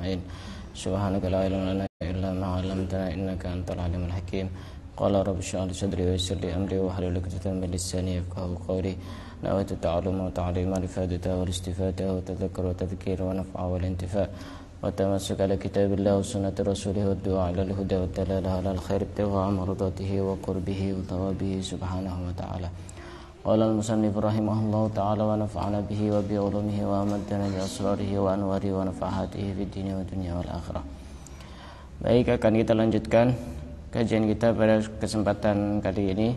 أجمعين سبحانك لا علم لنا إلا ما علمتنا إنك أنت العليم الحكيم قال رب اشرح لي صدري ويسر لي أمري واحلل عقدة من لساني يفقهوا قولي نويت التعلم وتعليم الإفادة والاستفادة والتذكر والتذكير ونفع والانتفاع والتمسك على كتاب الله وسنة رسوله والدعاء على الهدى والدلالة على الخير ابتغاء مرضاته وقربه وثوابه سبحانه وتعالى. قال المصنف رحمه الله تعالى ونفعنا به وبعلومه وأمدنا بأسراره وأنواره ونفحاته في الدين والدنيا والآخرة. Baik, akan kita lanjutkan kajian kita pada kesempatan kali ini.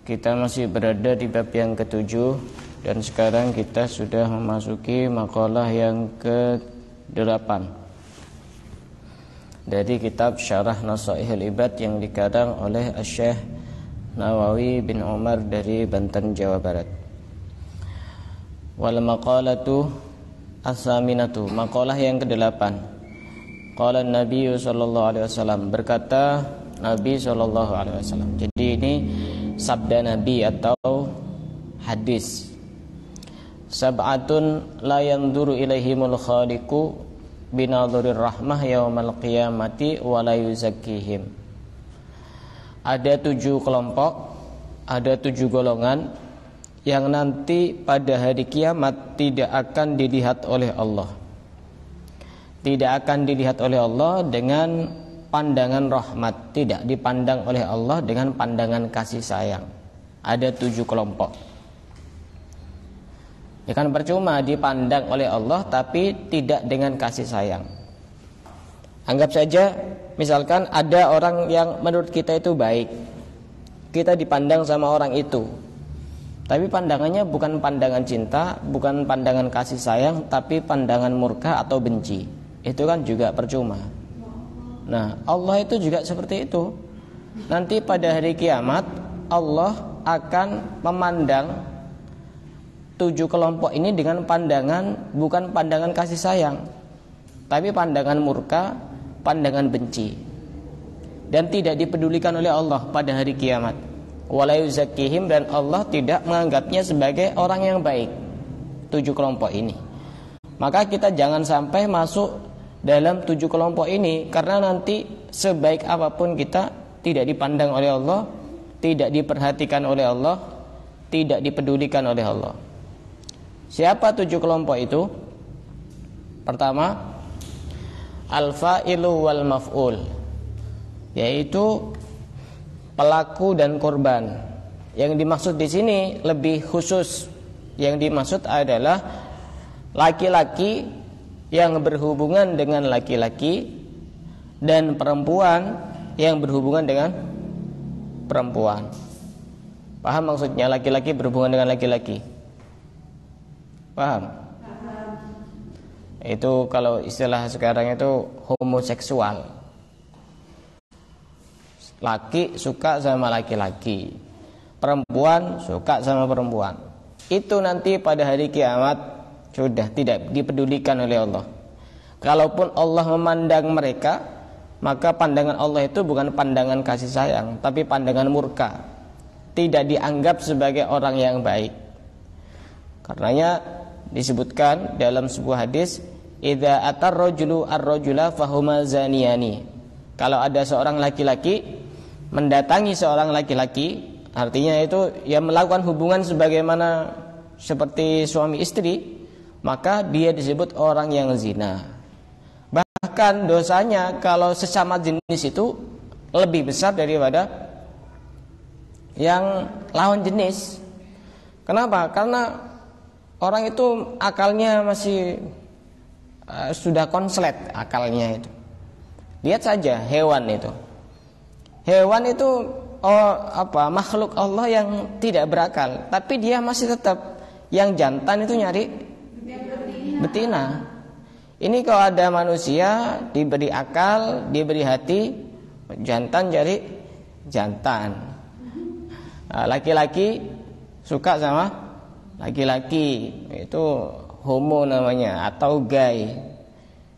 Kita masih berada di bab yang ketujuh dan sekarang kita sudah memasuki makalah yang ke-8 dari kitab Syarah Nasaihul Ibad yang dikarang oleh Syekh Nawawi bin Umar dari Banten, Jawa Barat. Wal maqalatu as-saminatu, makalah yang ke-8. Qala Nabi sallallahu alaihi wasallam, berkata Nabi sallallahu alaihi wasallam. Jadi ini sabda Nabi atau hadis. Sab'atun la yanzuru ilaihimul khaliqu binadhurir rahmah yaumal qiyamati wa la yuzakkihim. Ada 7 kelompok, ada 7 golongan yang nanti pada hari kiamat tidak akan dilihat oleh Allah. Tidak akan dilihat oleh Allah dengan pandangan rahmat, tidak dipandang oleh Allah dengan pandangan kasih sayang. Ada 7 kelompok. Ya kan percuma dipandang oleh Allah tapi tidak dengan kasih sayang. Anggap saja misalkan ada orang yang menurut kita itu baik, kita dipandang sama orang itu, tapi pandangannya bukan pandangan cinta, bukan pandangan kasih sayang, tapi pandangan murka atau benci. Itu kan juga percuma. Nah, Allah itu juga seperti itu. Nanti pada hari kiamat Allah akan memandang 7 kelompok ini dengan pandangan, bukan pandangan kasih sayang, tapi pandangan murka, pandangan benci, dan tidak dipedulikan oleh Allah pada hari kiamat. Wala yuzakkihim, dan Allah tidak menganggapnya sebagai orang yang baik. 7 kelompok ini. Maka kita jangan sampai masuk dalam 7 kelompok ini, karena nanti sebaik apapun kita tidak dipandang oleh Allah, tidak diperhatikan oleh Allah, tidak dipedulikan oleh Allah. Siapa 7 kelompok itu? Pertama, al-fa'ilu wal maf'ul, yaitu pelaku dan korban. Yang dimaksud di sini lebih khusus. Yang dimaksud adalah laki-laki yang berhubungan dengan laki-laki dan perempuan yang berhubungan dengan perempuan. Paham maksudnya laki-laki berhubungan dengan laki-laki? Paham? Itu kalau istilah sekarang itu homoseksual. Laki suka sama laki-laki, perempuan suka sama perempuan. Itu nanti pada hari kiamat sudah tidak dipedulikan oleh Allah. Kalaupun Allah memandang mereka, maka pandangan Allah itu bukan pandangan kasih sayang, tapi pandangan murka. Tidak dianggap sebagai orang yang baik. Karenanya disebutkan dalam sebuah hadis, idza atar rajulu ar-rajula fahuma zaniyani. Kalau ada seorang laki-laki mendatangi seorang laki-laki, artinya itu ya melakukan hubungan sebagaimana seperti suami istri, maka dia disebut orang yang zina. Bahkan dosanya kalau sesama jenis itu lebih besar daripada yang lawan jenis. Kenapa? Karena orang itu akalnya masih sudah konslet akalnya itu. Lihat saja hewan itu. Hewan itu makhluk Allah yang tidak berakal, tapi dia masih tetap yang jantan itu nyari betina. Ini kalau ada manusia diberi akal, diberi hati, jantan cari jantan. Laki-laki suka sama laki-laki, itu homo namanya atau gay.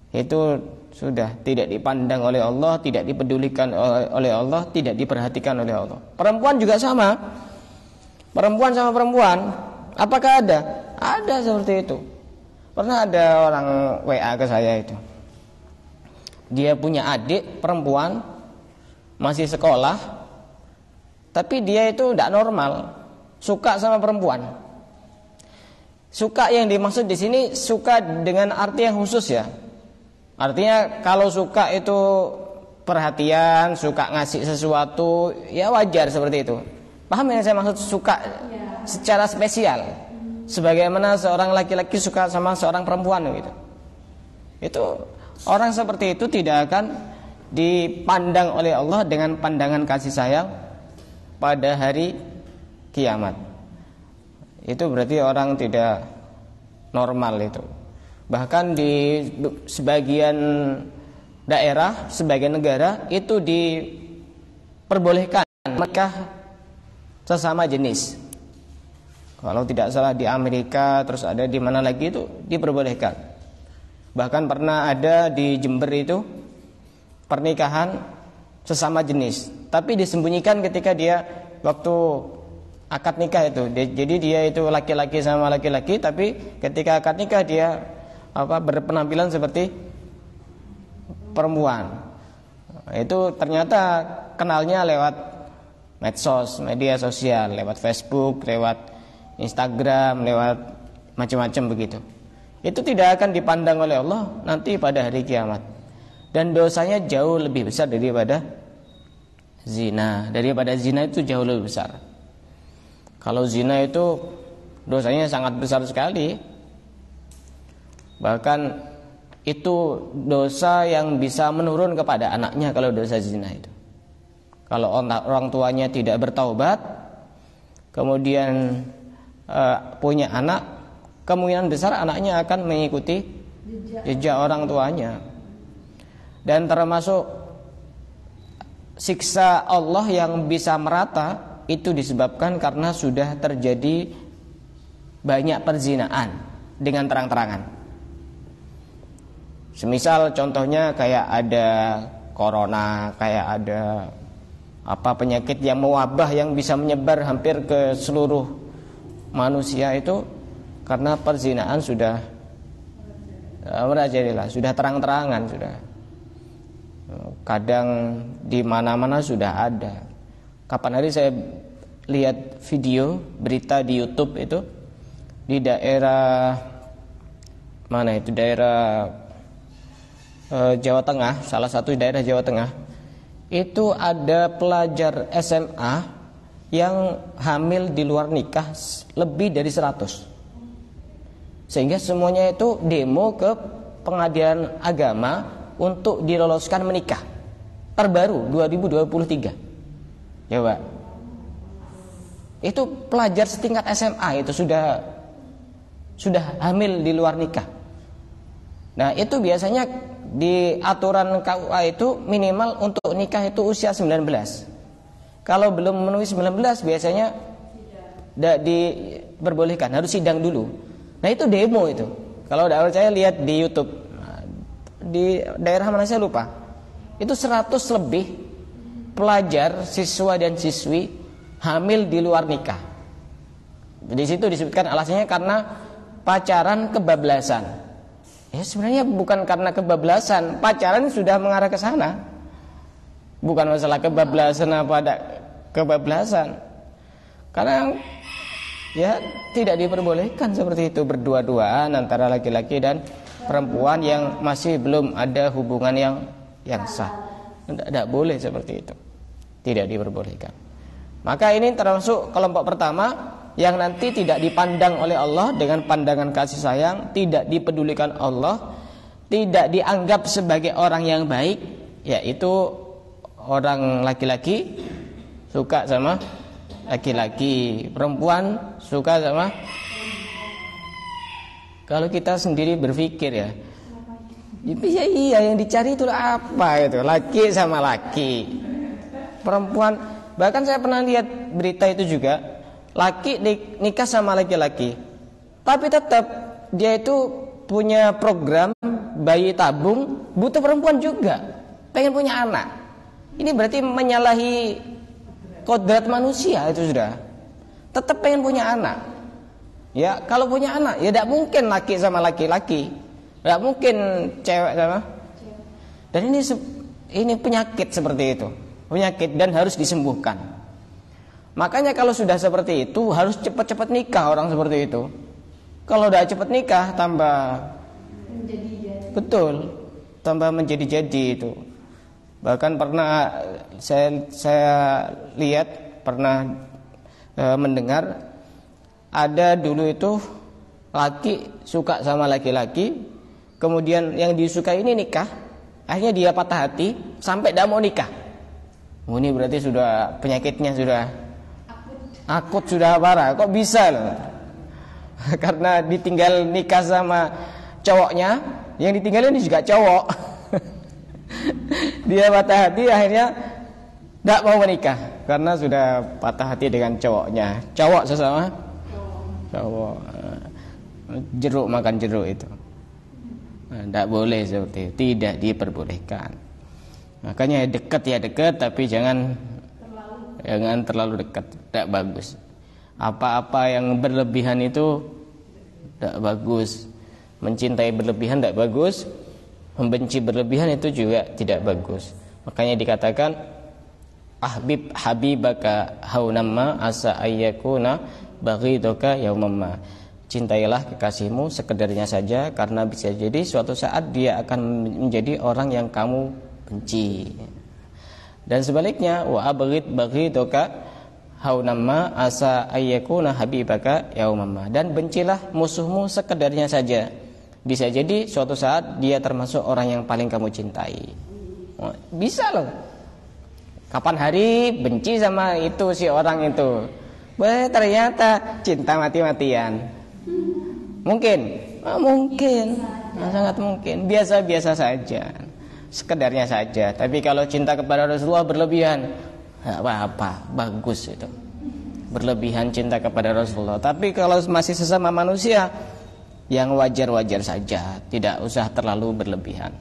Itu sudah tidak dipandang oleh Allah, tidak dipedulikan oleh Allah, tidak diperhatikan oleh Allah. Perempuan juga sama. Perempuan sama perempuan, apakah ada? Ada seperti itu. Pernah ada orang WA ke saya itu. Dia punya adik perempuan, masih sekolah, tapi dia itu tidak normal, suka sama perempuan. Suka yang dimaksud di sini suka dengan arti yang khusus ya. Artinya kalau suka itu perhatian, suka ngasih sesuatu, ya wajar seperti itu. Paham yang saya maksud suka secara spesial, sebagaimana seorang laki-laki suka sama seorang perempuan gitu. Itu orang seperti itu tidak akan dipandang oleh Allah dengan pandangan kasih sayang pada hari kiamat. Itu berarti orang tidak normal itu. Bahkan di sebagian daerah, sebagian negara itu diperbolehkan menikah sesama jenis. Kalau tidak salah di Amerika, terus ada di mana lagi itu diperbolehkan. Bahkan pernah ada di Jember itu pernikahan sesama jenis, tapi disembunyikan ketika dia waktu akad nikah itu. Jadi dia itu laki-laki sama laki-laki, tapi ketika akad nikah dia berpenampilan seperti perempuan. Itu ternyata kenalnya lewat medsos, media sosial, lewat Facebook, lewat Instagram, lewat macam-macam begitu. Itu tidak akan dipandang oleh Allah nanti pada hari kiamat. Dan dosanya jauh lebih besar daripada zina. Daripada zina itu jauh lebih besar. Kalau zina itu dosanya sangat besar sekali. Bahkan itu dosa yang bisa menurun kepada anaknya kalau dosa zina itu. Kalau orang tuanya tidak bertaubat, kemudian punya anak, kemungkinan besar anaknya akan mengikuti jejak orang tuanya. Dan termasuk siksa Allah yang bisa merata itu disebabkan karena sudah terjadi banyak perzinaan dengan terang-terangan. Semisal contohnya kayak ada corona, kayak ada penyakit yang mewabah yang bisa menyebar hampir ke seluruh manusia, itu karena perzinaan sudah merajalela, sudah terang-terangan, sudah kadang di mana-mana sudah ada. Kapan hari saya lihat video berita di YouTube itu di daerah mana itu, daerah Jawa Tengah, salah satu daerah Jawa Tengah, itu ada pelajar SMA yang hamil di luar nikah lebih dari 100. Sehingga semuanya itu demo ke pengadilan agama untuk diloloskan menikah. Terbaru 2023. Ya, Pak. Itu pelajar setingkat SMA itu sudah hamil di luar nikah. Nah, itu biasanya di aturan KUA itu minimal untuk nikah itu usia 19. Kalau belum memenuhi 19 biasanya tidak diperbolehkan, harus sidang dulu. Nah, itu demo itu. Kalau saya lihat di YouTube, di daerah mana saya lupa, itu 100 lebih pelajar, siswa dan siswi hamil di luar nikah. Di situ disebutkan alasannya karena pacaran kebablasan. Ya, sebenarnya bukan karena kebablasan, pacaran sudah mengarah ke sana. Bukan masalah kebablasan apa ada kebablasan. Karena ya tidak diperbolehkan seperti itu, berdua-duaan antara laki-laki dan perempuan yang masih belum ada hubungan yang sah. Tidak boleh seperti itu. Tidak diperbolehkan. Maka ini termasuk kelompok pertama yang nanti tidak dipandang oleh Allah dengan pandangan kasih sayang, tidak dipedulikan Allah, tidak dianggap sebagai orang yang baik, yaitu orang laki-laki suka sama laki-laki, perempuan suka sama. Kalau kita sendiri berpikir ya iya yang dicari itu apa itu, laki sama laki, perempuan. Bahkan saya pernah lihat berita itu juga, laki nikah sama laki-laki, tapi tetap dia itu punya program bayi tabung, butuh perempuan juga, pengen punya anak. Ini berarti menyalahi kodrat manusia itu sudah. Tetap pengen punya anak. Ya kalau punya anak, ya tidak mungkin laki sama laki-laki, tidak mungkin cewek sama. Dan ini penyakit seperti itu, penyakit dan harus disembuhkan. Makanya kalau sudah seperti itu harus cepat-cepat nikah orang seperti itu. Kalau udah cepat nikah tambah menjadi-jadi. Betul, tambah menjadi-jadi itu. Bahkan pernah saya lihat, pernah mendengar ada dulu itu laki suka sama laki-laki, kemudian yang disukai ini nikah, akhirnya dia patah hati sampai tidak mau nikah. Ini berarti sudah penyakitnya sudah akut, sudah parah. Kok bisa loh? Karena ditinggal nikah sama cowoknya, yang ditinggalin ini juga cowok. Dia patah hati akhirnya tidak mau menikah karena sudah patah hati dengan cowoknya. Cowok sesama cowok, jeruk makan jeruk itu tidak boleh seperti itu, tidak diperbolehkan. Makanya dekat ya dekat, tapi jangan terlalu dekat, tidak bagus. Apa-apa yang berlebihan itu tidak bagus. Mencintai berlebihan tidak bagus, membenci berlebihan itu juga tidak bagus. Makanya dikatakan ahbib habibaka haunamma asa ayyakuna baghiduka yaumamma. Cintailah kekasihmu sekedarnya saja, karena bisa jadi suatu saat dia akan menjadi orang yang kamu benci. Dan sebaliknya wa abghid baghiduka haunamma asa ayyakuna habibaka yaumamma. Dan bencilah musuhmu sekedarnya saja, bisa jadi suatu saat dia termasuk orang yang paling kamu cintai. Bisa loh. Kapan hari benci sama itu si orang itu, ternyata cinta mati-matian. Mungkin? Mungkin, sangat mungkin. Biasa-biasa saja, sekedarnya saja. Tapi kalau cinta kepada Rasulullah berlebihan, apa-apa, bagus itu. Berlebihan cinta kepada Rasulullah. Tapi kalau masih sesama manusia, yang wajar-wajar saja, tidak usah terlalu berlebihan.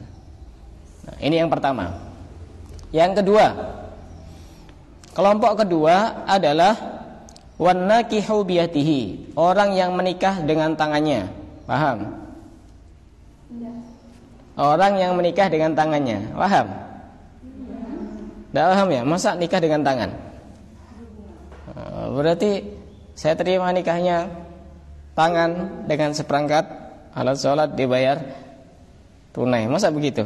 Nah, ini yang pertama. Yang kedua, kelompok kedua adalah wannakihu biyatihi, orang yang menikah dengan tangannya. Paham? Orang yang menikah dengan tangannya. Paham? Tidak paham ya? Masa nikah dengan tangan? Berarti saya terima nikahnya tangan dengan seperangkat alat sholat, dibayar tunai. Masa begitu?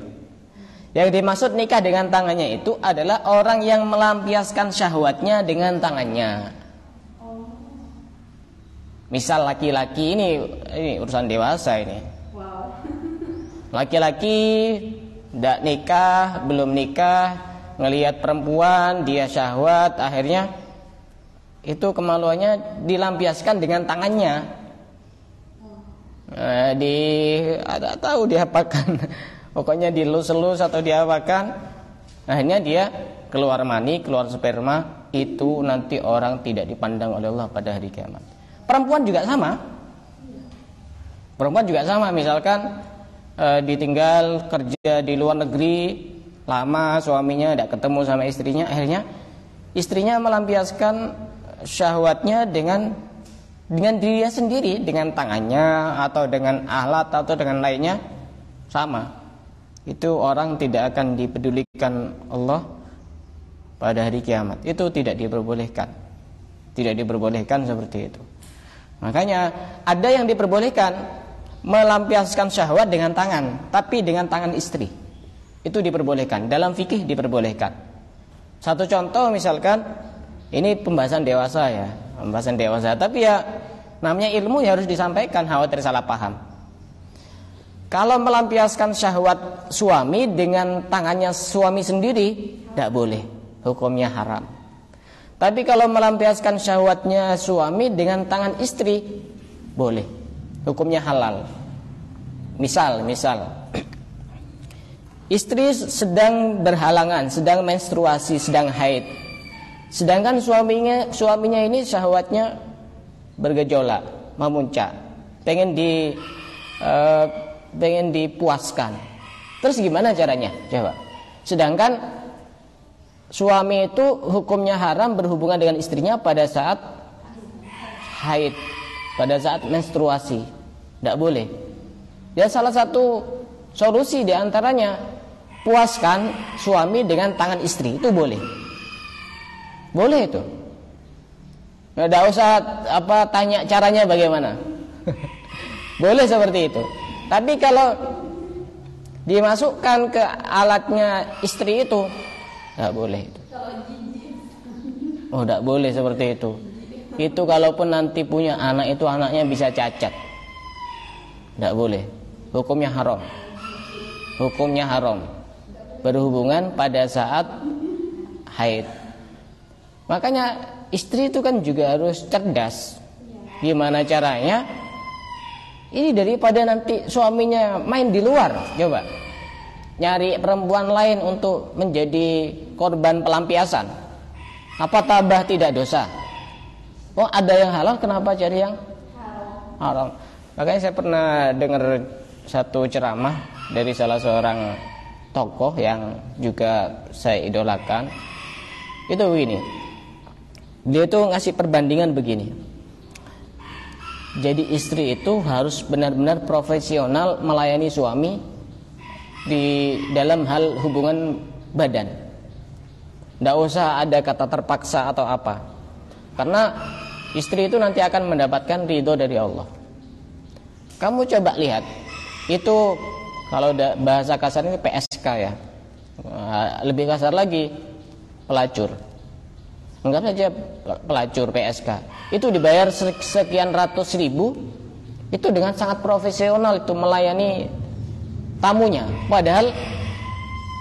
Yang dimaksud nikah dengan tangannya itu adalah orang yang melampiaskan syahwatnya dengan tangannya. Misal laki-laki ini urusan dewasa ini. Laki-laki tidak nikah, belum nikah, ngelihat perempuan dia syahwat, akhirnya itu kemaluannya dilampiaskan dengan tangannya. Tahu diapakan, pokoknya dilus-lus atau diapakan, akhirnya dia keluar mani, keluar sperma. Itu nanti orang tidak dipandang oleh Allah pada hari kiamat. Perempuan juga sama. Perempuan juga sama. Misalkan ditinggal kerja di luar negeri lama, suaminya tidak ketemu sama istrinya, akhirnya istrinya melampiaskan syahwatnya dengan dirinya sendiri, dengan tangannya atau dengan alat atau dengan lainnya, sama. Itu orang tidak akan dipedulikan Allah pada hari kiamat. Itu tidak diperbolehkan. Tidak diperbolehkan seperti itu. Makanya ada yang diperbolehkan melampiaskan syahwat dengan tangan, tapi dengan tangan istri. Itu diperbolehkan, dalam fikih diperbolehkan. Satu contoh misalkan, ini pembahasan dewasa ya, pembahasan dewasa, tapi ya namanya ilmu ya harus disampaikan, khawatir salah paham. Kalau melampiaskan syahwat suami dengan tangannya suami sendiri, tidak boleh, hukumnya haram. Tapi kalau melampiaskan syahwatnya suami dengan tangan istri, boleh, hukumnya halal. Misal istri sedang berhalangan, sedang menstruasi, sedang haid, sedangkan suaminya ini syahwatnya bergejolak, memuncak, pengen dipuaskan. Terus gimana caranya? Coba. Sedangkan suami itu hukumnya haram berhubungan dengan istrinya pada saat haid. pada saat menstruasi. Tidak boleh. Ya salah satu solusi diantaranya puaskan suami dengan tangan istri, itu boleh. Boleh itu. Tidak usah tanya caranya bagaimana. Boleh seperti itu. Tapi kalau dimasukkan ke alatnya istri itu, tidak boleh itu. Oh, tidak boleh seperti itu. Itu kalaupun nanti punya anak, itu anaknya bisa cacat. Tidak boleh. Hukumnya haram. Hukumnya haram. Berhubungan pada saat haid. Makanya istri itu kan juga harus cerdas. Gimana caranya? Ini daripada nanti suaminya main di luar, coba nyari perempuan lain untuk menjadi korban pelampiasan. Apa tambah tidak dosa? Oh, ada yang halal, kenapa cari yang haram? Makanya saya pernah dengar satu ceramah dari salah seorang tokoh yang juga saya idolakan. Itu begini. Dia itu ngasih perbandingan begini. Jadi istri itu harus benar-benar profesional melayani suami di dalam hal hubungan badan. Tidak usah ada kata terpaksa atau apa. Karena istri itu nanti akan mendapatkan ridho dari Allah. Kamu coba lihat, itu kalau bahasa kasar ini PSK ya. Lebih kasar lagi, pelacur. Anggap saja pelacur PSK. Itu dibayar sekian ratus ribu. Itu dengan sangat profesional itu melayani tamunya. Padahal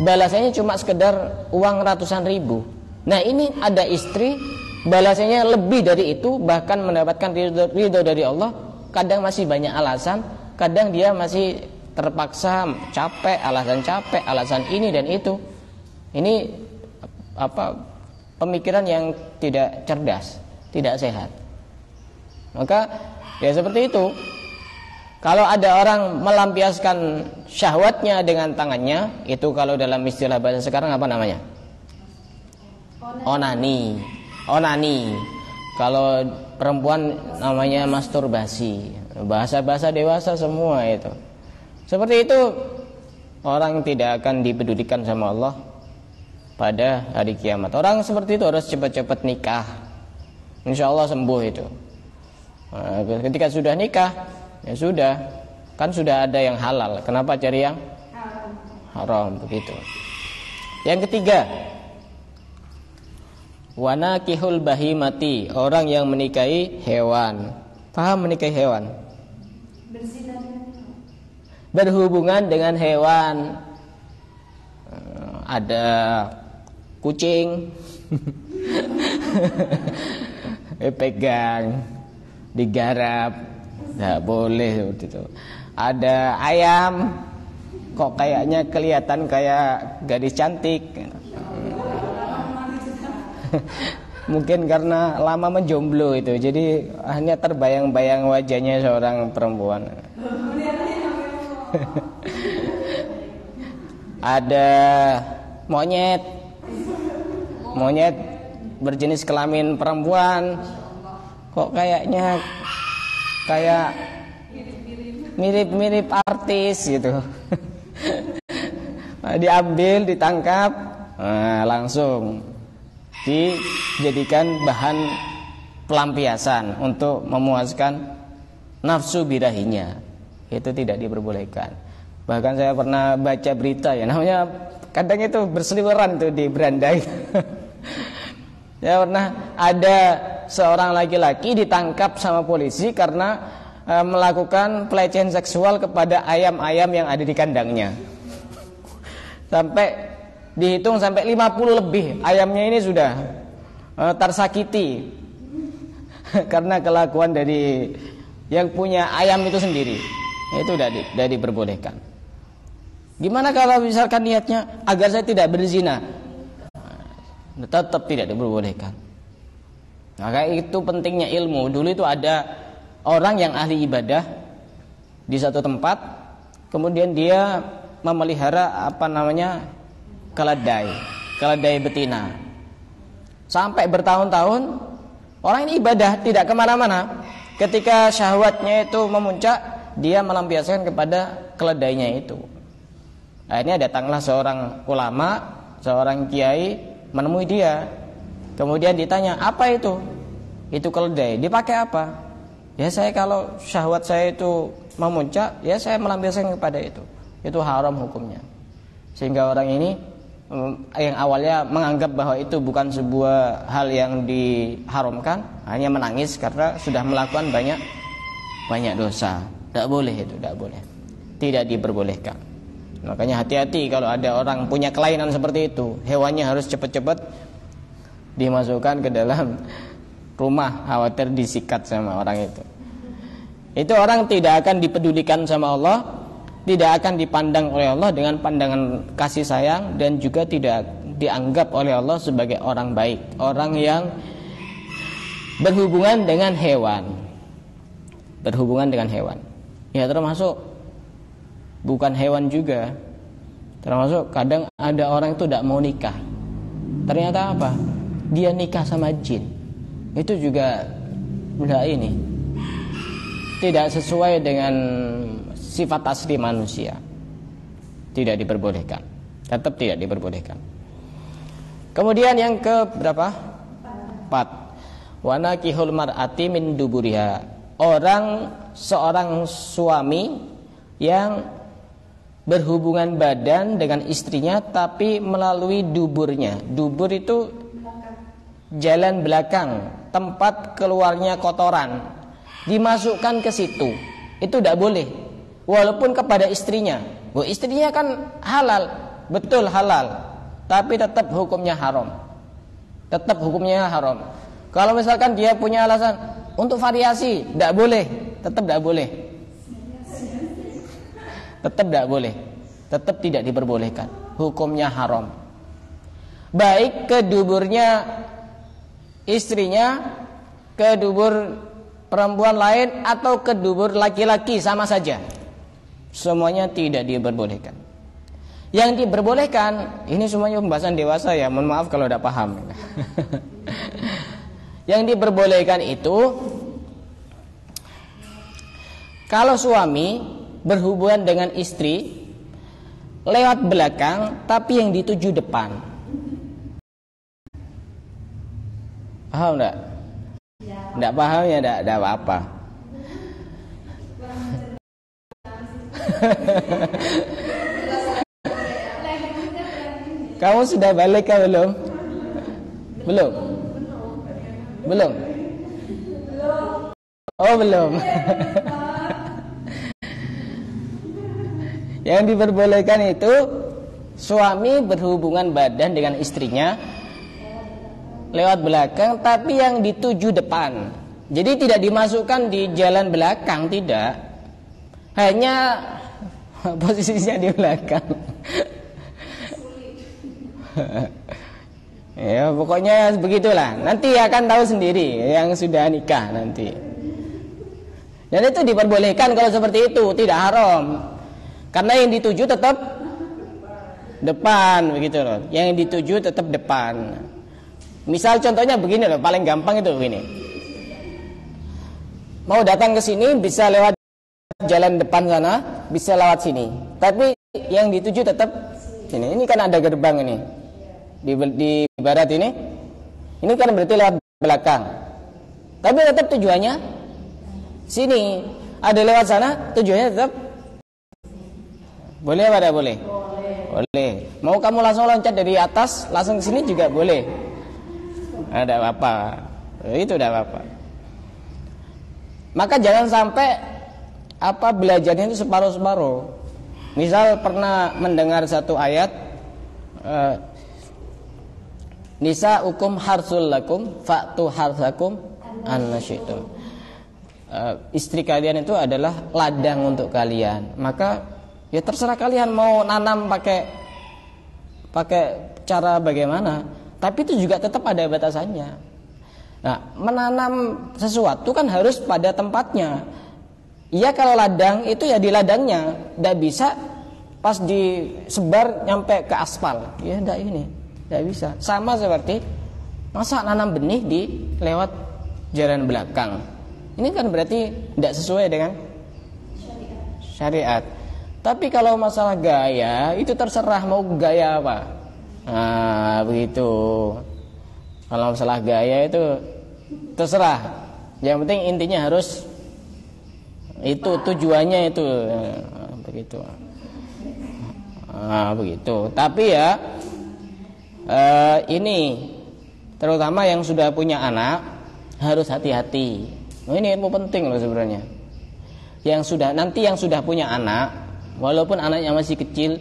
balasannya cuma sekedar uang ratusan ribu. Nah, ini ada istri, balasannya lebih dari itu, bahkan mendapatkan ridho dari Allah. Kadang masih banyak alasan, kadang dia masih terpaksa capek, alasan ini dan itu. Ini pemikiran yang tidak cerdas, tidak sehat. Maka ya seperti itu. Kalau ada orang melampiaskan syahwatnya dengan tangannya, itu kalau dalam istilah bahasa sekarang apa namanya? Onani. Kalau perempuan namanya masturbasi. Bahasa-bahasa dewasa semua itu. Seperti itu, orang tidak akan dipedulikan sama Allah pada hari kiamat. Orang seperti itu harus cepat-cepat nikah. Insya Allah sembuh itu. Nah, ketika sudah nikah, ya sudah, kan sudah ada yang halal. Kenapa cari yang haram begitu? Yang ketiga, wanakihul bahimati, orang yang menikahi hewan. Paham menikahi hewan? Berhubungan dengan hewan. Ada kucing, pegang, digarap. Nggak boleh seperti itu. Ada ayam, kok kayaknya kelihatan kayak gadis cantik. Mungkin karena lama menjomblo itu, jadi hanya terbayang-bayang wajahnya seorang perempuan. Ada monyet berjenis kelamin perempuan, kok kayaknya kayak mirip-mirip artis gitu. Diambil, ditangkap, langsung dijadikan bahan pelampiasan untuk memuaskan nafsu birahinya. Itu tidak diperbolehkan. Bahkan saya pernah baca berita ya, namanya kadang itu berseliweran tuh di berandai. Ya pernah ada seorang laki-laki ditangkap sama polisi karena melakukan pelecehan seksual kepada ayam-ayam yang ada di kandangnya. Sampai dihitung sampai 50 lebih ayamnya ini sudah tersakiti karena kelakuan dari yang punya ayam itu sendiri. Itu sudah diperbolehkan. Gimana kalau misalkan niatnya agar saya tidak berzina? Tetap tidak diperbolehkan. Maka itu pentingnya ilmu. Dulu itu ada orang yang ahli ibadah di satu tempat, kemudian dia memelihara keledai betina. Sampai bertahun-tahun orang ini ibadah, tidak kemana-mana, ketika syahwatnya itu memuncak, dia melampiaskan kepada keledainya itu. Akhirnya datanglah seorang ulama, seorang kiai menemui dia. Kemudian ditanya, apa itu? Itu keledai. Dipakai apa? Ya saya kalau syahwat saya itu memuncak, ya saya melampiaskan kepada itu. Itu haram hukumnya. Sehingga orang ini yang awalnya menganggap bahwa itu bukan sebuah hal yang diharamkan, hanya menangis karena sudah melakukan banyak dosa. Tidak boleh itu, tidak boleh. Tidak diperbolehkan. Makanya hati-hati kalau ada orang punya kelainan seperti itu, hewannya harus cepat-cepat dimasukkan ke dalam rumah, khawatir disikat sama orang itu. Itu orang tidak akan dipedulikan sama Allah, tidak akan dipandang oleh Allah dengan pandangan kasih sayang, dan juga tidak dianggap oleh Allah sebagai orang baik, orang yang berhubungan dengan hewan. Berhubungan dengan hewan. Ya termasuk bukan hewan juga. Termasuk kadang ada orang itu tidak mau nikah. Ternyata apa? Dia nikah sama jin. Itu juga tidak sesuai dengan sifat asli manusia. Tidak diperbolehkan. Tetap tidak diperbolehkan. Kemudian yang ke berapa? 4. Wa nakihul mar'ati min duburiha. Seorang suami yang berhubungan badan dengan istrinya tapi melalui duburnya. Dubur itu jalan belakang, tempat keluarnya kotoran, dimasukkan ke situ. Itu tidak boleh. Walaupun kepada istrinya. Istrinya kan halal, betul halal, tapi tetap hukumnya haram. Tetap hukumnya haram. Kalau misalkan dia punya alasan untuk variasi, tidak boleh, tetap tidak boleh. Tetap tidak boleh. Tetap tidak diperbolehkan. Hukumnya haram. Baik ke duburnya istrinya, ke dubur perempuan lain, atau ke dubur laki-laki, sama saja. Semuanya tidak diperbolehkan. Yang diperbolehkan, ini semuanya pembahasan dewasa ya, mohon maaf kalau tidak paham. Yang diperbolehkan itu kalau suami berhubungan dengan istri lewat belakang, tapi yang dituju depan. Paham enggak? Enggak paham ya, enggak apa-apa. Kamu sudah balik kah belum? Belum? Belum? Oh belum. Yang diperbolehkan itu suami berhubungan badan dengan istrinya lewat belakang, tapi yang dituju depan. Jadi tidak dimasukkan di jalan belakang, tidak. Hanya posisinya di belakang. Ya pokoknya begitulah. Nanti akan tahu sendiri yang sudah nikah nanti. Dan itu diperbolehkan kalau seperti itu, tidak haram. Karena yang dituju tetap depan, begitu loh. Yang dituju tetap depan. Misal contohnya begini loh, paling gampang itu begini. Mau datang ke sini bisa lewat jalan depan sana, bisa lewat sini. Tapi yang dituju tetap sini. Ini kan ada gerbang ini. Di barat ini kan berarti lewat belakang. Tapi tetap tujuannya sini. Ada lewat sana, tujuannya tetap. Boleh apa tidak boleh? Boleh. Mau kamu langsung loncat dari atas langsung ke sini juga boleh. Tidak apa-apa. Itu tidak apa-apa. Maka jangan sampai belajarnya itu separuh-separuh. Misal pernah mendengar satu ayat, nisa'ukum harsul lakum fa'tu harsakum anna syi'tum. Istri kalian itu adalah ladang untuk kalian. Maka ya terserah kalian mau nanam pakai cara bagaimana, tapi itu juga tetap ada batasannya. Nah, menanam sesuatu kan harus pada tempatnya. Iya, kalau ladang itu ya di ladangnya, tidak bisa pas disebar nyampe ke aspal. Ya tidak bisa. Sama seperti masa nanam benih di lewat jalan belakang. Ini kan berarti tidak sesuai dengan syariat. Tapi kalau masalah gaya itu terserah mau gaya apa. Nah, begitu. Kalau masalah gaya itu terserah. Yang penting intinya harus itu tujuannya itu begitu. Begitu. Tapi ya ini terutama yang sudah punya anak harus hati-hati. Ini ilmu penting loh sebenarnya. Yang sudah punya anak, walaupun anaknya masih kecil,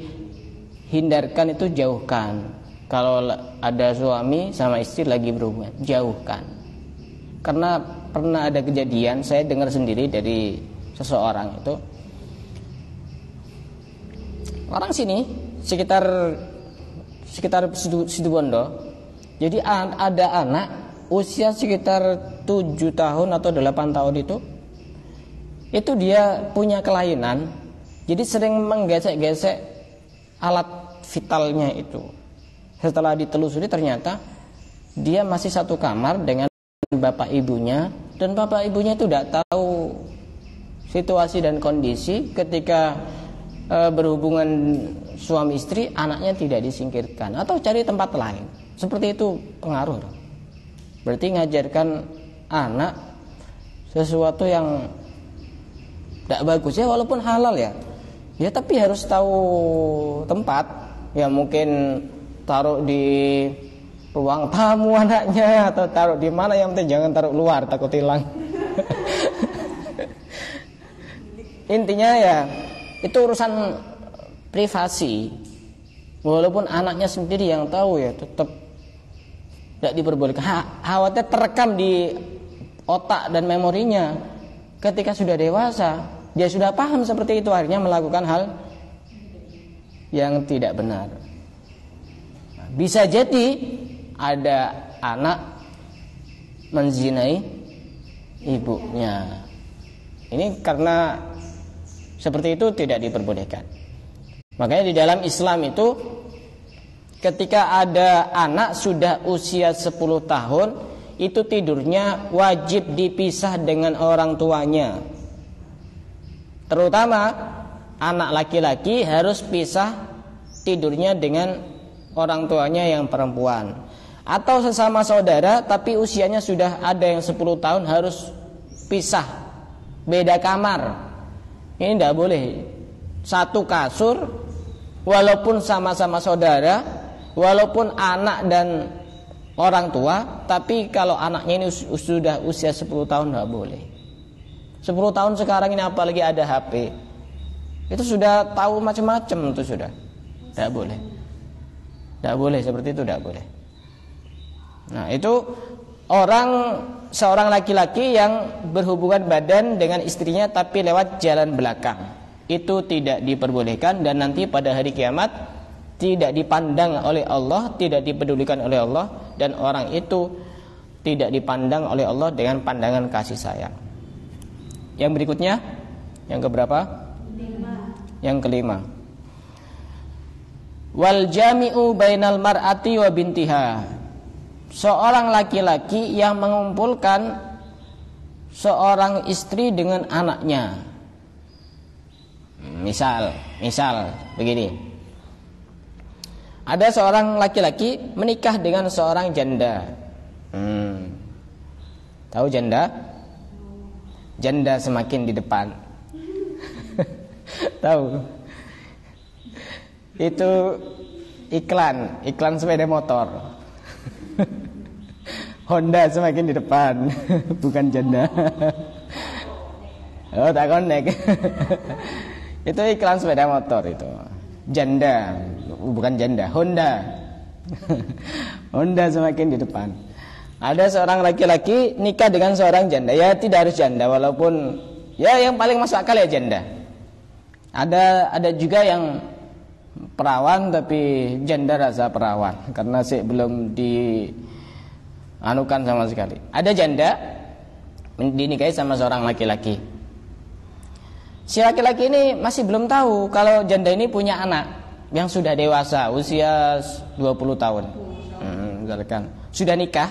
hindarkan itu, jauhkan. Kalau ada suami sama istri lagi berhubungan, jauhkan. Karena pernah ada kejadian, saya dengar sendiri dari seseorang itu. Orang sini sekitar Situbondo. Jadi ada anak usia sekitar 7 tahun atau 8 tahun itu dia punya kelainan. Jadi sering menggesek-gesek alat vitalnya itu. Setelah ditelusuri ternyata dia masih satu kamar dengan bapak ibunya, dan bapak ibunya itu tidak tahu situasi dan kondisi ketika berhubungan suami istri, anaknya tidak disingkirkan atau cari tempat lain. Seperti itu pengaruh. Berarti ngajarkan anak sesuatu yang tidak bagus ya, walaupun halal ya. Ya tapi harus tahu tempat. Ya mungkin taruh di ruang tamu anaknya atau taruh di mana, yang penting jangan taruh luar, takut hilang. Intinya ya itu urusan privasi. Walaupun anaknya sendiri yang tahu ya tetap tidak diperbolehkan. Khawatir terekam di otak dan memorinya. Ketika sudah dewasa, dia sudah paham seperti itu, akhirnya melakukan hal yang tidak benar. Bisa jadi ada anak menzinai ibunya. Ini karena seperti itu tidak diperbolehkan. Makanya di dalam Islam itu ketika ada anak sudah usia 10 tahun, itu tidurnya wajib dipisah dengan orang tuanya. Terutama anak laki-laki harus pisah tidurnya dengan orang tuanya yang perempuan. Atau sesama saudara tapi usianya sudah ada yang 10 tahun harus pisah, beda kamar. Ini tidak boleh. Satu kasur, walaupun sama-sama saudara, walaupun anak dan orang tua, tapi kalau anaknya ini sudah usia 10 tahun tidak boleh. 10 tahun sekarang ini apalagi ada HP, itu sudah tahu macam-macam, itu sudah tidak boleh. Tidak boleh seperti itu, tidak boleh. Nah itu seorang laki-laki yang berhubungan badan dengan istrinya tapi lewat jalan belakang, itu tidak diperbolehkan, dan nanti pada hari kiamat tidak dipandang oleh Allah, tidak dipedulikan oleh Allah, dan orang itu tidak dipandang oleh Allah dengan pandangan kasih sayang. Yang berikutnya, yang keberapa? Yang kelima. Wal jami'u bainal mar'ati wa bintiha. Seorang laki-laki yang mengumpulkan seorang istri dengan anaknya. Misal begini. Ada seorang laki-laki menikah dengan seorang janda. Tahu janda? Janda semakin di depan. Tahu? Itu iklan sepeda motor. Honda semakin di depan, bukan janda. Oh, tak connect. Itu iklan sepeda motor itu. Janda, bukan janda, Honda. Honda semakin di depan. Ada seorang laki-laki nikah dengan seorang janda. Ya tidak harus janda, walaupun ya yang paling masuk akal ya janda. Ada juga yang perawan tapi janda rasa perawan karena sih belum dianukan sama sekali. Ada janda dinikahi sama seorang laki-laki. Si laki-laki ini masih belum tahu kalau janda ini punya anak yang sudah dewasa, usia 20 tahun. Misalkan sudah nikah.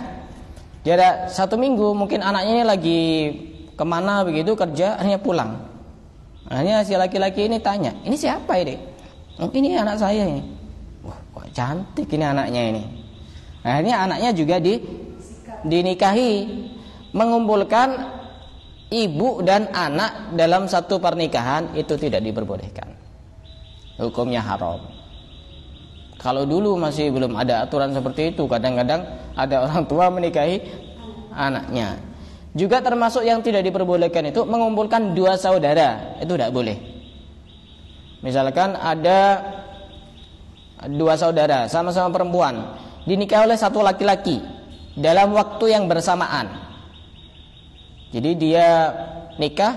Dia ada 1 minggu, mungkin anaknya ini lagi kemana begitu kerja, akhirnya pulang. Akhirnya si laki-laki ini tanya, ini siapa ini? Oh, ini anak saya ini. Wah, kok cantik ini anaknya ini. Akhirnya anaknya juga dinikahi, mengumpulkan ibu dan anak dalam satu pernikahan itu tidak diperbolehkan. Hukumnya haram. Kalau dulu masih belum ada aturan seperti itu, kadang-kadang ada orang tua menikahi anaknya. Juga termasuk yang tidak diperbolehkan itu mengumpulkan dua saudara, itu tidak boleh. Misalkan ada dua saudara sama-sama perempuan, dinikahi oleh satu laki-laki dalam waktu yang bersamaan. Jadi dia nikah,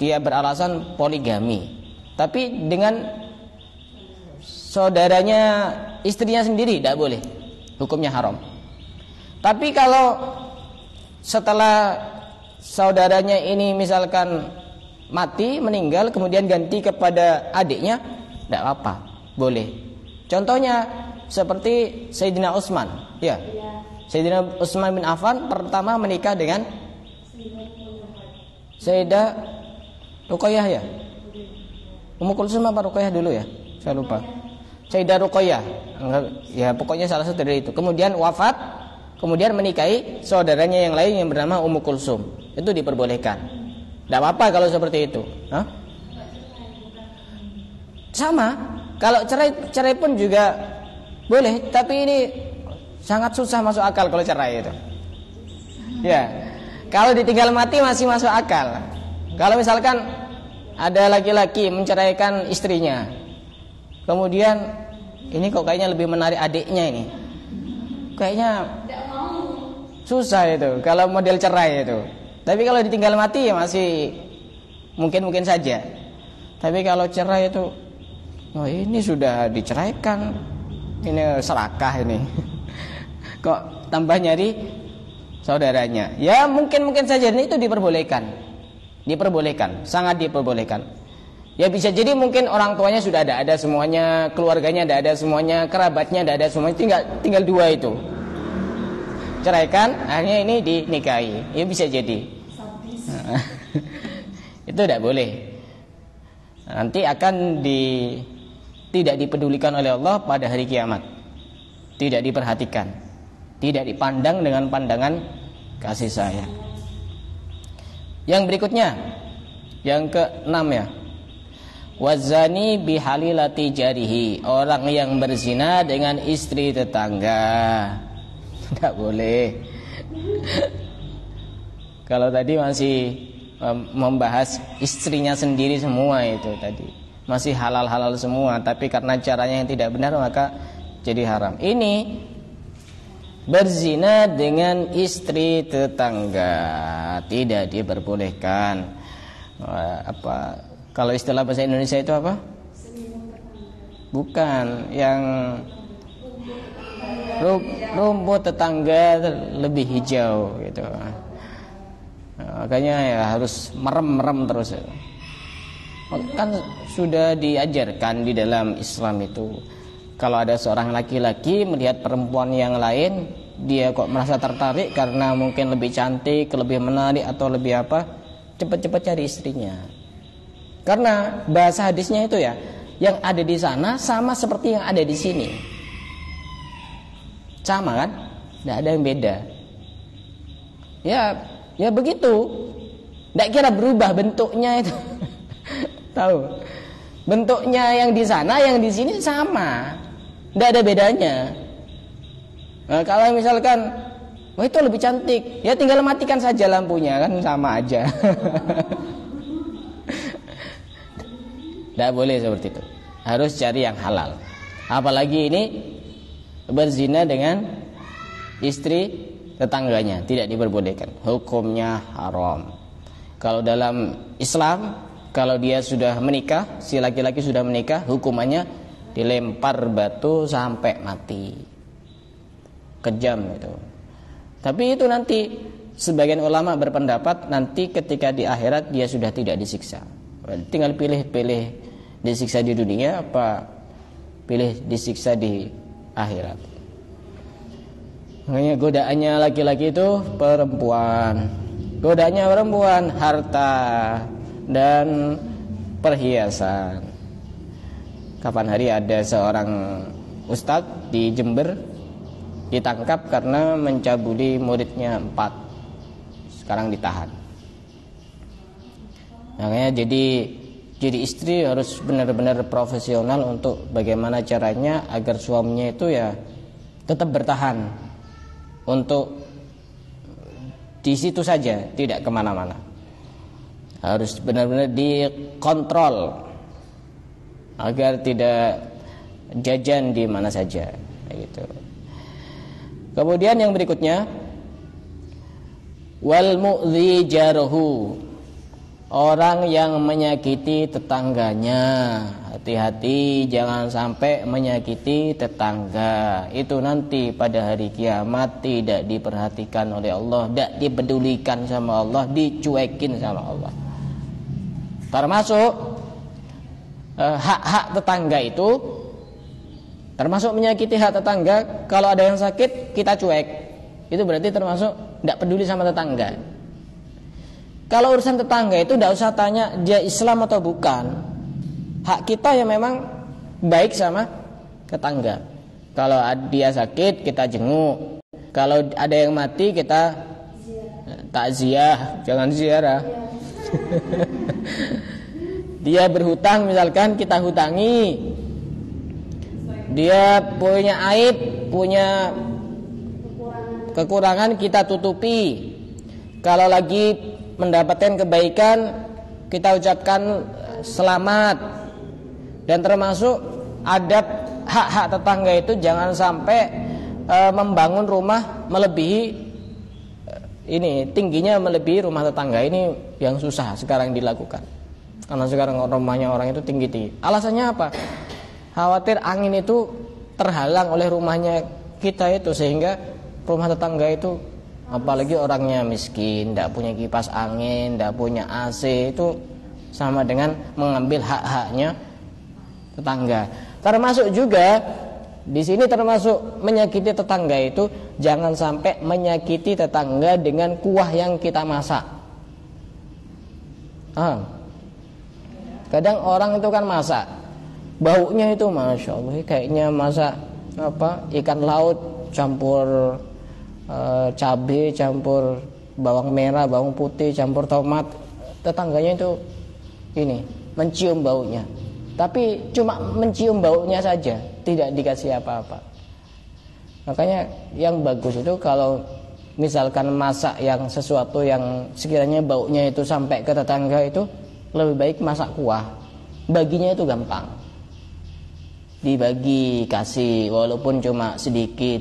dia beralasan poligami, tapi dengan saudaranya, istrinya sendiri tidak boleh, hukumnya haram. Tapi kalau setelah saudaranya ini misalkan mati, meninggal, kemudian ganti kepada adiknya, tidak apa, boleh. Contohnya seperti Sayyidina Utsman, ya. Sayyidina Utsman bin Affan pertama menikah dengan Sayyidah Ruqayyah, ya. Ummu Kulsum apa Ruqayyah dulu ya? Saya lupa. Sayyidah Ruqayyah, ya pokoknya salah satu dari itu. Kemudian wafat, kemudian menikahi saudaranya yang lain yang bernama Ummu Kulsum. Itu diperbolehkan. Tidak apa-apa kalau seperti itu. Hah? Sama. Kalau cerai pun juga boleh, tapi ini sangat susah masuk akal kalau cerai itu. Ya. Kalau ditinggal mati masih masuk akal. Kalau misalkan ada laki-laki menceraikan istrinya, kemudian ini kok kayaknya lebih menarik adiknya ini, kayaknya susah itu kalau model cerai itu. Tapi kalau ditinggal mati ya masih mungkin saja. Tapi kalau cerai itu, oh ini sudah diceraikan, ini serakah ini. Kok tambah nyari saudaranya? Ya mungkin saja, ini itu diperbolehkan, sangat diperbolehkan. Ya bisa jadi mungkin orang tuanya sudah ada semuanya, keluarganya ada semuanya, kerabatnya ada semuanya, tinggal dua itu. Ceraikan, akhirnya ini dinikahi. Ya bisa jadi. Itu tidak boleh. Nanti akan tidak dipedulikan oleh Allah pada hari kiamat. Tidak diperhatikan, tidak dipandang dengan pandangan kasih sayang. Yang berikutnya, yang ke-6 ya. Wazani bihalilati jarihi, orang yang berzina dengan istri tetangga. Tidak boleh. Kalau tadi masih membahas istrinya sendiri semua itu tadi, masih halal-halal semua, tapi karena caranya yang tidak benar maka jadi haram. Ini berzina dengan istri tetangga tidak diperbolehkan. Apa kalau istilah bahasa Indonesia itu apa? Bukan, yang rumput tetangga lebih hijau gitu. Makanya ya harus merem terus. Kan sudah diajarkan di dalam Islam itu, kalau ada seorang laki-laki melihat perempuan yang lain, dia kok merasa tertarik karena mungkin lebih cantik, lebih menarik atau lebih apa, cepat-cepat cari istrinya. Karena bahasa hadisnya itu ya, yang ada di sana sama seperti yang ada di sini. Sama kan? Tidak ada yang beda. Ya begitu. Tidak kira berubah bentuknya itu. Tahu? Bentuknya yang di sana, yang di sini sama. Tidak ada bedanya. Nah, kalau misalkan, wah itu lebih cantik, ya tinggal matikan saja lampunya, kan sama aja. Tidak boleh seperti itu. Harus cari yang halal. Apalagi ini berzina dengan istri tetangganya, tidak diperbolehkan. Hukumnya haram. Kalau dalam Islam, kalau dia sudah menikah, si laki-laki sudah menikah, hukumannya dilempar batu sampai mati. Kejam itu. Tapi itu nanti sebagian ulama berpendapat nanti ketika di akhirat dia sudah tidak disiksa. Tinggal pilih disiksa di dunia apa pilih disiksa di akhirat. Makanya godaannya laki-laki itu perempuan. Godanya perempuan, harta dan perhiasan. Kapan hari ada seorang ustadz di Jember ditangkap karena mencabuli muridnya 4. Sekarang ditahan. Makanya jadi istri harus benar-benar profesional untuk bagaimana caranya agar suaminya itu ya tetap bertahan untuk di situ saja, tidak kemana-mana. Harus benar-benar dikontrol agar tidak jajan di mana saja, gitu. Kemudian yang berikutnya, wal mu'dzi jarahu, orang yang menyakiti tetangganya. Hati-hati jangan sampai menyakiti tetangga. Itu nanti pada hari kiamat tidak diperhatikan oleh Allah, tidak dipedulikan sama Allah, dicuekin sama Allah. Termasuk hak-hak tetangga itu, termasuk menyakiti hak tetangga. Kalau ada yang sakit kita cuek, itu berarti termasuk tidak peduli sama tetangga. Kalau urusan tetangga itu tidak usah tanya dia Islam atau bukan. Hak kita ya memang baik sama tetangga. Kalau dia sakit kita jenguk. Kalau ada yang mati kita takziah, jangan ziarah. Dia berhutang misalkan kita hutangi. Dia punya aib, punya kekurangan kita tutupi. Kalau lagi mendapatkan kebaikan kita ucapkan selamat. Dan termasuk adab hak-hak tetangga itu jangan sampai membangun rumah melebihi tingginya melebihi rumah tetangga. Ini yang susah sekarang dilakukan. Karena sekarang rumahnya orang itu tinggi-tinggi. Alasannya apa? Khawatir angin itu terhalang oleh rumahnya kita itu, sehingga rumah tetangga itu, apalagi orangnya miskin, tidak punya kipas angin, tidak punya AC, itu sama dengan mengambil hak-haknya tetangga. Termasuk juga di sini termasuk menyakiti tetangga itu jangan sampai menyakiti tetangga dengan kuah yang kita masak. Kadang orang itu kan masak, baunya itu masya Allah, kayaknya masak ikan laut campur cabai, campur bawang merah, bawang putih, campur tomat. Tetangganya itu mencium baunya. Tapi cuma mencium baunya saja, tidak dikasih apa-apa. Makanya yang bagus itu kalau misalkan masak yang sesuatu yang sekiranya baunya itu sampai ke tetangga, itu lebih baik masak kuah. Baginya itu gampang, dibagi kasih walaupun cuma sedikit.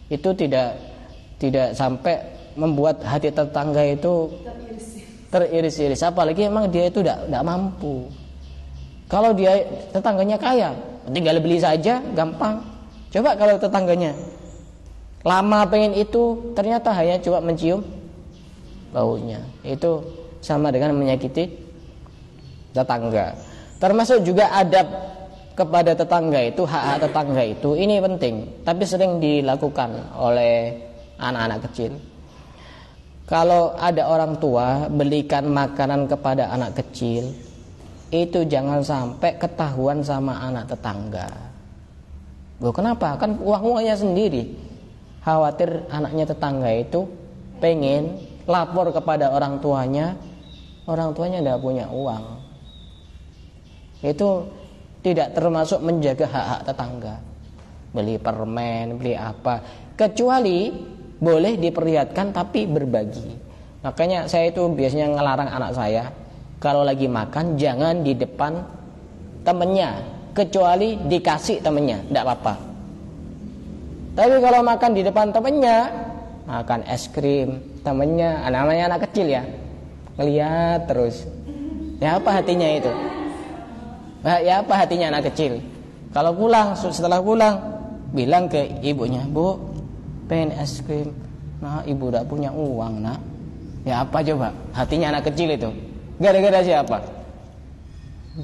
Itu tidak sampai membuat hati tetangga itu teriris-iris. Apalagi emang dia itu tidak mampu. Kalau dia tetangganya kaya, tinggal beli saja, gampang. Coba kalau tetangganya lama pengen itu, ternyata hanya cuma mencium baunya, itu sama dengan menyakiti tetangga. Termasuk juga adab kepada tetangga itu, hak-hak tetangga itu, ini penting, tapi sering dilakukan oleh anak-anak kecil. Kalau ada orang tua belikan makanan kepada anak kecil, itu jangan sampai ketahuan sama anak tetangga. Loh, kenapa? Kan uangnya sendiri. Khawatir anaknya tetangga itu pengen lapor kepada orang tuanya tidak punya uang. Itu tidak termasuk menjaga hak-hak tetangga. Beli permen, beli apa, kecuali boleh diperlihatkan tapi berbagi. Makanya saya itu biasanya ngelarang anak saya kalau lagi makan jangan di depan temennya, kecuali dikasih temennya, tidak apa-apa. Tapi kalau makan di depan temennya, makan es krim temennya, namanya anak kecil ya, ngeliat terus, ya apa hatinya itu? Ya apa hatinya anak kecil? Kalau setelah pulang bilang ke ibunya, Bu, pengen es krim. Nah, ibu tidak punya uang, nak. Ya apa coba? Hatinya anak kecil itu. Gara-gara siapa?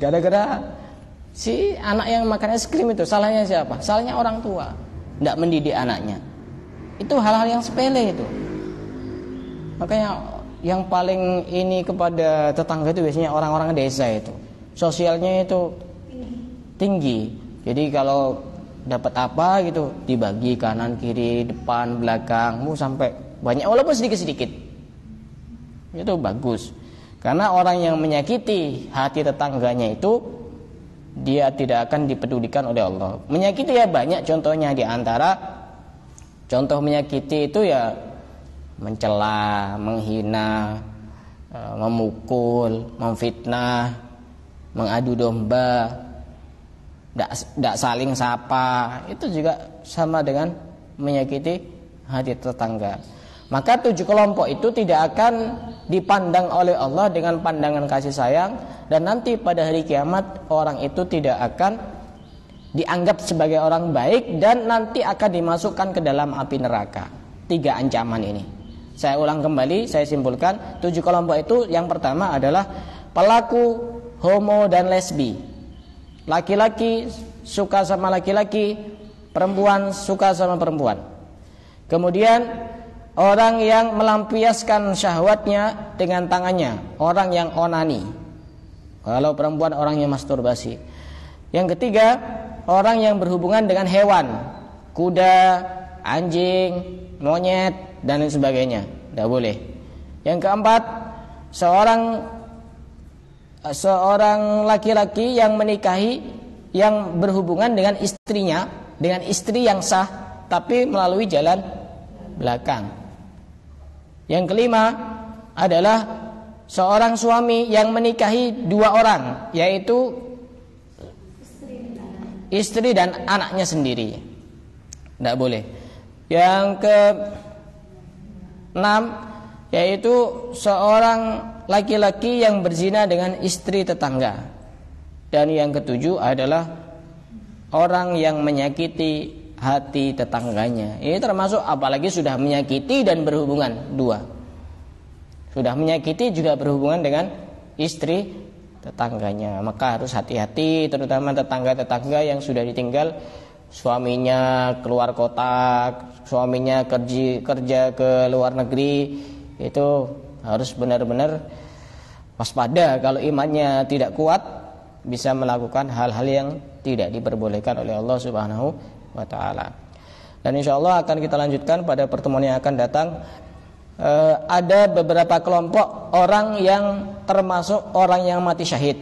Gara-gara si anak yang makan es krim itu. Salahnya siapa? Salahnya orang tua, tidak mendidik anaknya. Itu hal-hal yang sepele itu. Makanya yang paling ini kepada tetangga itu biasanya orang-orang desa itu. Sosialnya itu tinggi. Jadi kalau dapat apa gitu dibagi kanan kiri depan belakang sampai banyak walaupun sedikit-sedikit. Itu bagus. Karena orang yang menyakiti hati tetangganya itu dia tidak akan dipedulikan oleh Allah. Menyakiti ya banyak contohnya, di antara contoh menyakiti itu ya mencela, menghina, memukul, memfitnah, mengadu domba, tidak saling sapa. Itu juga sama dengan menyakiti hati tetangga. Maka 7 kelompok itu tidak akan dipandang oleh Allah dengan pandangan kasih sayang, dan nanti pada hari kiamat orang itu tidak akan dianggap sebagai orang baik dan nanti akan dimasukkan ke dalam api neraka. 3 ancaman ini. Saya ulang kembali, saya simpulkan 7 kelompok itu. Yang pertama adalah pelaku homo dan lesbi. Laki-laki suka sama laki-laki, perempuan suka sama perempuan. Kemudian orang yang melampiaskan syahwatnya dengan tangannya, orang yang onani. Kalau perempuan orangnya masturbasi. Yang ketiga, orang yang berhubungan dengan hewan, kuda, anjing, monyet dan lain sebagainya, tidak boleh. Yang keempat, seorang laki-laki yang menikahi, yang berhubungan dengan istrinya, dengan istri yang sah tapi melalui jalan belakang. Yang kelima adalah seorang suami yang menikahi 2 orang, yaitu istri dan anaknya sendiri. Tidak boleh. Yang ke-6 yaitu seorang laki-laki yang berzina dengan istri tetangga. Dan yang ke-7 adalah orang yang menyakiti hati tetangganya. Ini termasuk apalagi sudah menyakiti dan berhubungan 2. Sudah menyakiti juga berhubungan dengan istri tetangganya. Maka harus hati-hati, terutama tetangga-tetangga yang sudah ditinggal suaminya keluar kota, suaminya kerja ke luar negeri. Itu harus benar-benar waspada. Kalau imannya tidak kuat, bisa melakukan hal-hal yang tidak diperbolehkan oleh Allah Subhanahu wa ta'ala. Dan insyaallah akan kita lanjutkan pada pertemuan yang akan datang. Ada beberapa kelompok orang yang termasuk orang yang mati syahid.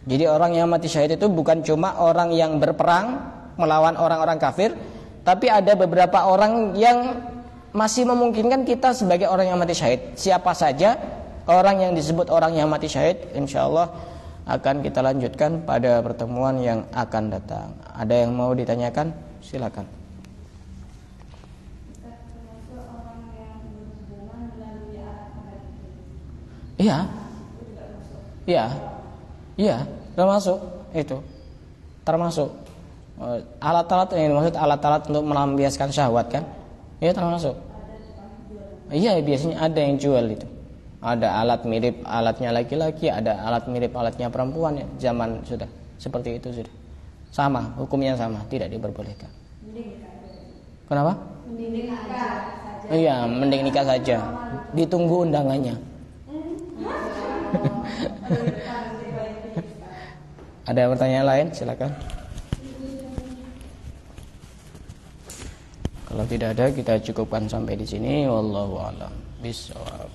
Jadi orang yang mati syahid itu bukan cuma orang yang berperang melawan orang-orang kafir, tapi ada beberapa orang yang masih memungkinkan kita sebagai orang yang mati syahid. Siapa saja orang yang disebut orang yang mati syahid, insyaallah akan kita lanjutkan pada pertemuan yang akan datang. Ada yang mau ditanyakan? Silakan. Iya, termasuk itu. Termasuk alat-alat yang maksud alat-alat untuk melampiaskan syahwat kan? Iya, termasuk. Iya, biasanya ada yang jual itu. Ada alat mirip alatnya laki-laki, ada alat mirip alatnya perempuan ya. Zaman sudah seperti itu sudah. Sama, hukumnya sama, tidak diperbolehkan. Kenapa? Mending nikah saja. Iya, mending nikah saja. Ditunggu undangannya. Ada pertanyaan lain? Silakan. Kalau tidak ada, kita cukupkan sampai di sini. Wallahu a'lam bishawab.